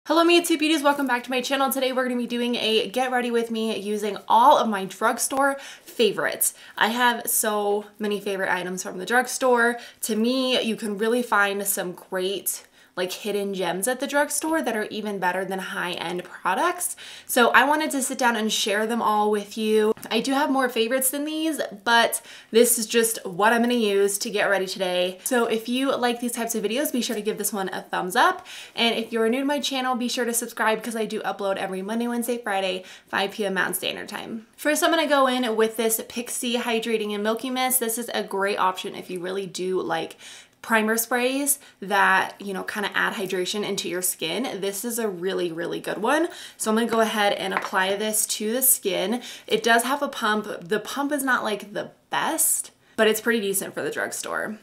Hello me two beauties, welcome back to my channel. Today we're going to be doing a get ready with me using all of my drugstore favorites. I have so many favorite items from the drugstore. To me, you can really find some great like hidden gems at the drugstore that are even better than high-end products. So I wanted to sit down and share them all with you. I do have more favorites than these, but this is just what I'm gonna use to get ready today. So if you like these types of videos, be sure to give this one a thumbs up. And if you're new to my channel, be sure to subscribe because I do upload every Monday, Wednesday, Friday, 5 p.m. Mountain Standard Time. First, I'm gonna go in with this Pixi Hydrating and Milky Mist. This is a great option if you really do like primer sprays that, you know, kind of add hydration into your skin. This is a really, really good one. So I'm gonna go ahead and apply this to the skin. It does have a pump. The pump is not like the best, but it's pretty decent for the drugstore.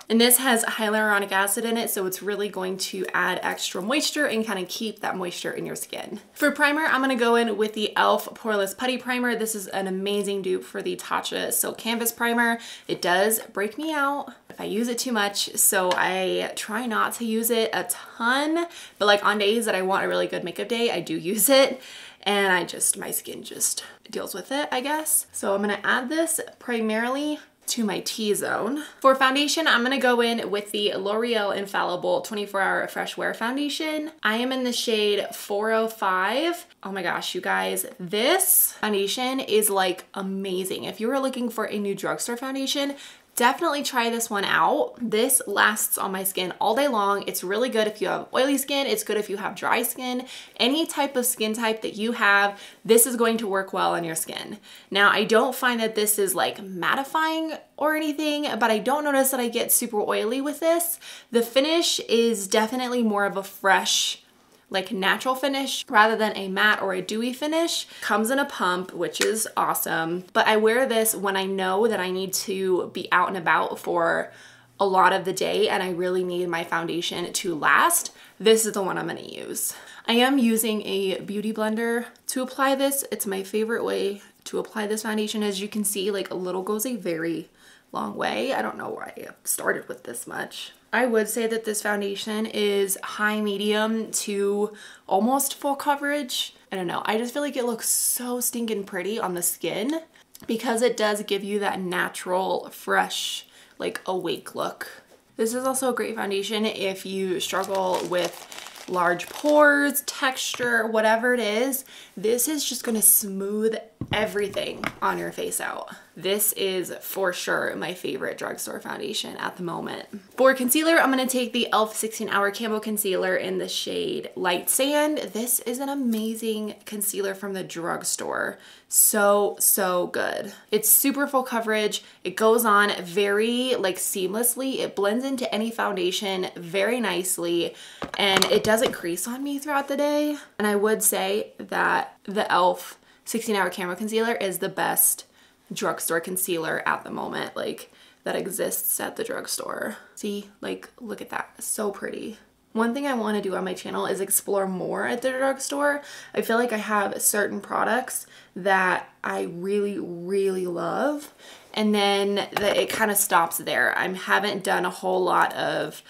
And this has hyaluronic acid in it, so it's really going to add extra moisture and kind of keep that moisture in your skin. For primer, I'm gonna go in with the e.l.f. Poreless Putty Primer. This is an amazing dupe for the Tatcha Silk Canvas Primer. It does break me out if I use it too much, so I try not to use it a ton, but like on days that I want a really good makeup day, I do use it. And my skin just deals with it, I guess. So I'm gonna add this primarily to my T-zone. For foundation, I'm gonna go in with the L'Oreal Infallible 24-Hour Fresh Wear Foundation. I am in the shade 405. Oh my gosh, you guys, this foundation is like amazing. If you were looking for a new drugstore foundation, definitely try this one out. This lasts on my skin all day long. It's really good if you have oily skin. It's good if you have dry skin. Any type of skin type that you have, this is going to work well on your skin. Now, I don't find that this is like mattifying or anything, but I don't notice that I get super oily with this. The finish is definitely more of a fresh, like natural finish rather than a matte or a dewy finish. Comes in a pump, which is awesome. But I wear this when I know that I need to be out and about for a lot of the day and I really need my foundation to last. This is the one I'm gonna use. I am using a beauty blender to apply this. It's my favorite way to apply this foundation. As you can see, like a little goes a very long way. I don't know why I started with this much. I would say that this foundation is high medium to almost full coverage. I don't know. I just feel like it looks so stinking pretty on the skin because it does give you that natural, fresh, like awake look. This is also a great foundation if you struggle with large pores, texture, whatever it is. This is just gonna smooth everything on your face out. This is for sure my favorite drugstore foundation at the moment. For concealer, I'm gonna take the e.l.f. 16-Hour Camo Concealer in the shade Light Sand. This is an amazing concealer from the drugstore. So, so good. It's super full coverage. It goes on very like seamlessly. It blends into any foundation very nicely and it doesn't crease on me throughout the day. And I would say that the e.l.f. 16-Hour Camo Concealer is the best drugstore concealer at the moment, like that exists at the drugstore. See, like, look at that, so pretty. One thing I want to do on my channel is explore more at the drugstore. I feel like I have certain products that I really, really love, and then it kind of stops there. I haven't done a whole lot of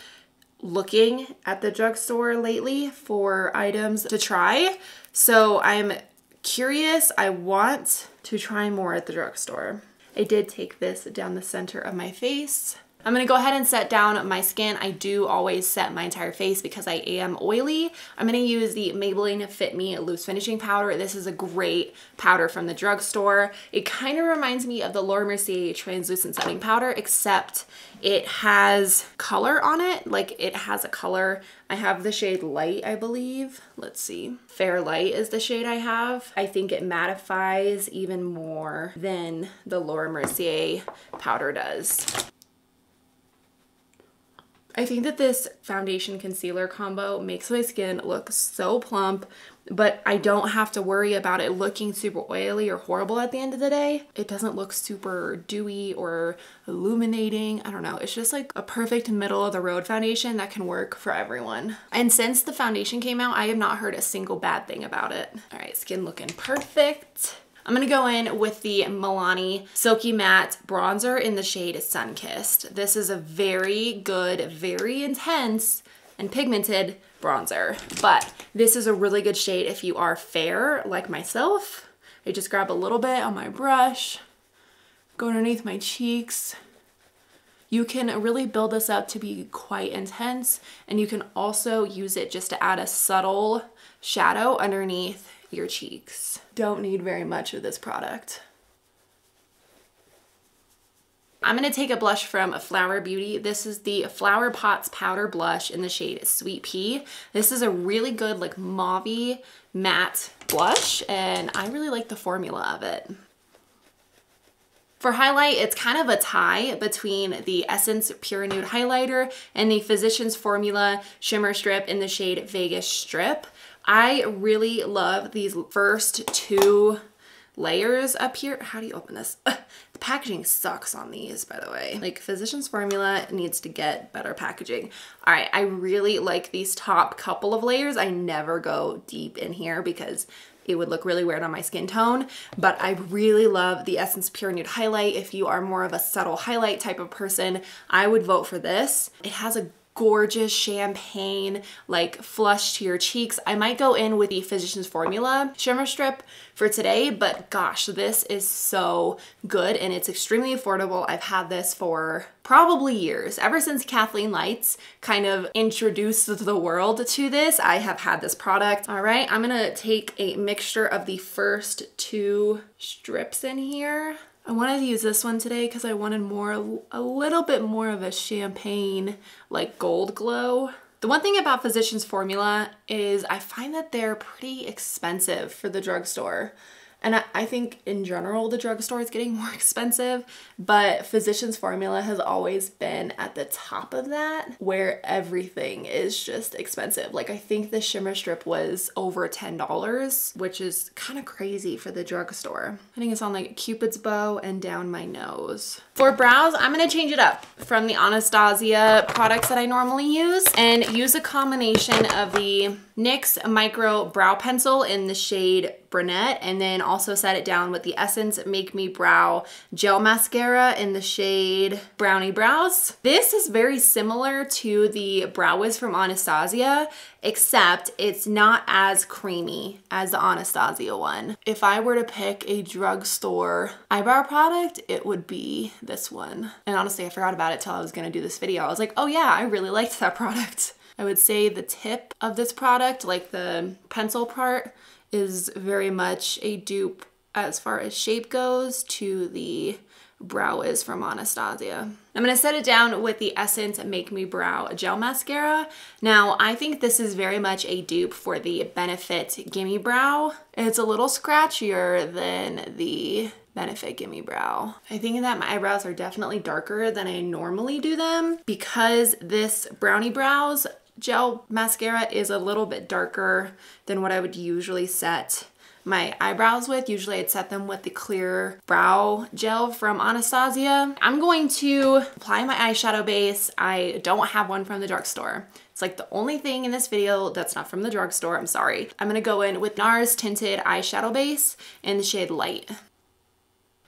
looking at the drugstore lately for items to try, so I'm curious. I want to try more at the drugstore. I did take this down the center of my face. I'm gonna go ahead and set down my skin. I do always set my entire face because I am oily. I'm gonna use the Maybelline Fit Me Loose Finishing Powder. This is a great powder from the drugstore. It kind of reminds me of the Laura Mercier Translucent Setting Powder, except it has color on it. Like it has a color. I have the shade Light, I believe. Let's see. Fair Light is the shade I have. I think it mattifies even more than the Laura Mercier powder does. I think that this foundation concealer combo makes my skin look so plump, but I don't have to worry about it looking super oily or horrible at the end of the day. It doesn't look super dewy or illuminating. I don't know. It's just like a perfect middle of the road foundation that can work for everyone. And since the foundation came out, I have not heard a single bad thing about it. All right, skin looking perfect. I'm gonna go in with the Milani Silky Matte Bronzer in the shade Sunkissed. This is a very good, very intense and pigmented bronzer. But this is a really good shade if you are fair like myself. I just grab a little bit on my brush, go underneath my cheeks. You can really build this up to be quite intense, and you can also use it just to add a subtle shadow underneath your cheeks. Don't need very much of this product. I'm gonna take a blush from Flower Beauty. This is the Flower Pots Powder Blush in the shade Sweet Pea. This is a really good like mauve-y matte blush, and I really like the formula of it. For highlight, it's kind of a tie between the Essence Pure Nude Highlighter and the Physicians Formula Shimmer Strip in the shade Vegas Strip. I really love these first two layers up here. How do you open this? The packaging sucks on these, by the way. Like, Physicians Formula needs to get better packaging. All right, I really like these top couple of layers. I never go deep in here because it would look really weird on my skin tone, but I really love the Essence Pure Nude Highlight. If you are more of a subtle highlight type of person, I would vote for this. It has a gorgeous champagne like flush to your cheeks. I might go in with the Physicians Formula Shimmer Strip for today, but gosh, this is so good and it's extremely affordable. I've had this for probably years. Ever since Kathleen Lights kind of introduced the world to this, I have had this product. All right, I'm gonna take a mixture of the first two strips in here. I wanted to use this one today because I wanted a little bit more of a champagne, like gold glow. The one thing about Physicians Formula is I find that they're pretty expensive for the drugstore. And I think in general, the drugstore is getting more expensive, but Physicians Formula has always been at the top of that, where everything is just expensive. Like, I think the shimmer strip was over $10, which is kind of crazy for the drugstore. I think it's on like Cupid's bow and down my nose. For brows, I'm gonna change it up from the Anastasia products that I normally use and use a combination of the NYX Micro Brow Pencil in the shade Brunette, and then also set it down with the Essence Make Me Brow Gel Mascara in the shade Brownie Brows. This is very similar to the Brow Wiz from Anastasia, except it's not as creamy as the Anastasia one. If I were to pick a drugstore eyebrow product, it would be this one. And honestly, I forgot about it till I was gonna do this video. I was like, oh yeah, I really liked that product. I would say the tip of this product, like the pencil part, is very much a dupe as far as shape goes to the Brow Wiz from Anastasia. I'm gonna set it down with the Essence Make Me Brow Gel Mascara. Now, I think this is very much a dupe for the Benefit Gimme Brow. It's a little scratchier than the Benefit Gimme Brow. I think that my eyebrows are definitely darker than I normally do them because this Brownie Brows Gel Mascara is a little bit darker than what I would usually set my eyebrows with. Usually I'd set them with the clear brow gel from Anastasia. I'm going to apply my eyeshadow base. I don't have one from the drugstore. It's like the only thing in this video that's not from the drugstore, I'm sorry. I'm gonna go in with NARS Tinted Eyeshadow Base in the shade Light.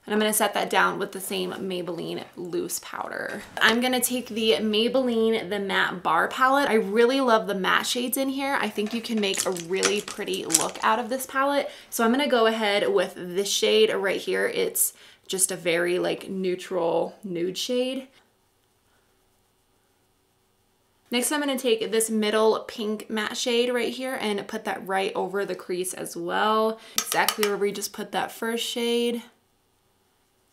And I'm gonna set that down with the same Maybelline loose powder. I'm gonna take the Maybelline The Matte Bar Palette. I really love the matte shades in here. I think you can make a really pretty look out of this palette. So I'm gonna go ahead with this shade right here. It's just a very like neutral nude shade. Next, I'm gonna take this middle pink matte shade right here and put that right over the crease as well. Exactly where we just put that first shade.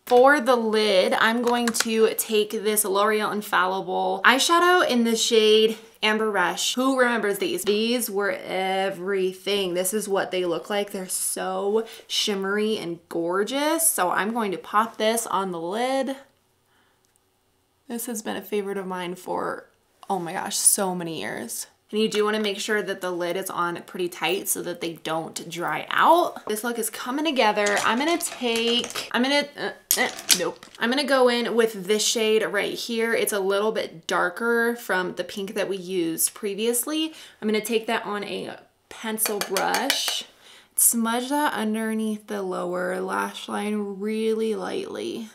For the lid, I'm going to take this L'Oreal Infallible eyeshadow in the shade Amber Rush. Who remembers these? These were everything. This is what they look like. They're so shimmery and gorgeous. So I'm going to pop this on the lid. This has been a favorite of mine for, oh my gosh, so many years. And you do want to make sure that the lid is on pretty tight so that they don't dry out. This look is coming together. I'm gonna go in with this shade right here. It's a little bit darker from the pink that we used previously. I'm gonna take that on a pencil brush, smudge that underneath the lower lash line really lightly.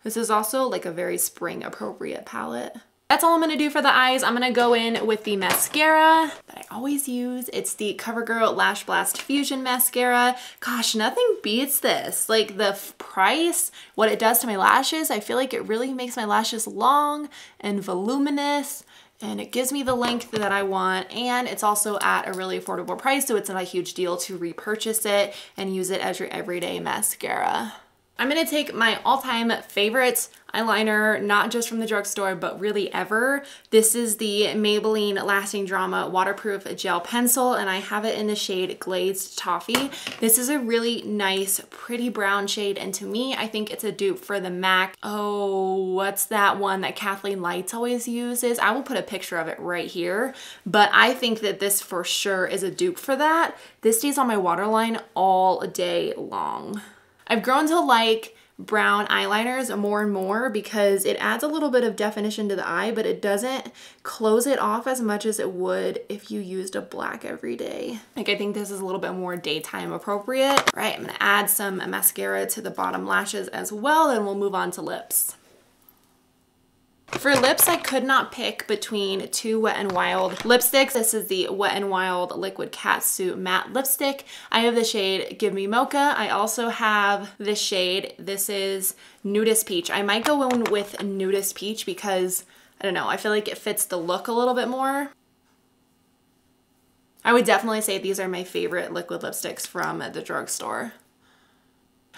This is also like a very spring appropriate palette. That's all I'm gonna do for the eyes. I'm gonna go in with the mascara that I always use. It's the CoverGirl Lash Blast Fusion Mascara. Gosh, nothing beats this. Like the price, what it does to my lashes, I feel like it really makes my lashes long and voluminous, and it gives me the length that I want, and it's also at a really affordable price, so it's not a huge deal to repurchase it and use it as your everyday mascara. I'm gonna take my all-time favorite eyeliner, not just from the drugstore, but really ever. This is the Maybelline Lasting Drama Waterproof Gel Pencil, and I have it in the shade Glazed Toffee. This is a really nice, pretty brown shade, and to me, I think it's a dupe for the MAC. Oh, what's that one that Kathleen Lights always uses? I will put a picture of it right here, but I think that this for sure is a dupe for that. This stays on my waterline all day long. I've grown to like brown eyeliners more and more because it adds a little bit of definition to the eye, but it doesn't close it off as much as it would if you used a black every day. Like, I think this is a little bit more daytime appropriate. All right, I'm gonna add some mascara to the bottom lashes as well, and we'll move on to lips. For lips, I could not pick between two Wet n Wild lipsticks. This is the Wet n Wild Liquid Catsuit Matte Lipstick. I have the shade Give Me Mocha. I also have this shade. This is Nudist Peach. I might go in with Nudist Peach because, I don't know, I feel like it fits the look a little bit more. I would definitely say these are my favorite liquid lipsticks from the drugstore.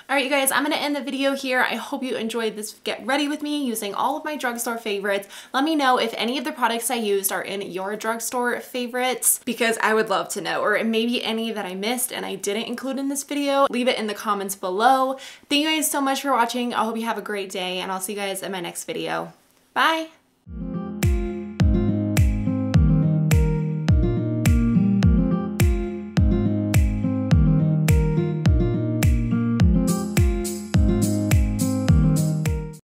All right, you guys, I'm gonna end the video here. I hope you enjoyed this get ready with me using all of my drugstore favorites. Let me know if any of the products I used are in your drugstore favorites, because I would love to know, or maybe any that I missed and I didn't include in this video. Leave it in the comments below. Thank you guys so much for watching. I hope you have a great day, and I'll see you guys in my next video. Bye.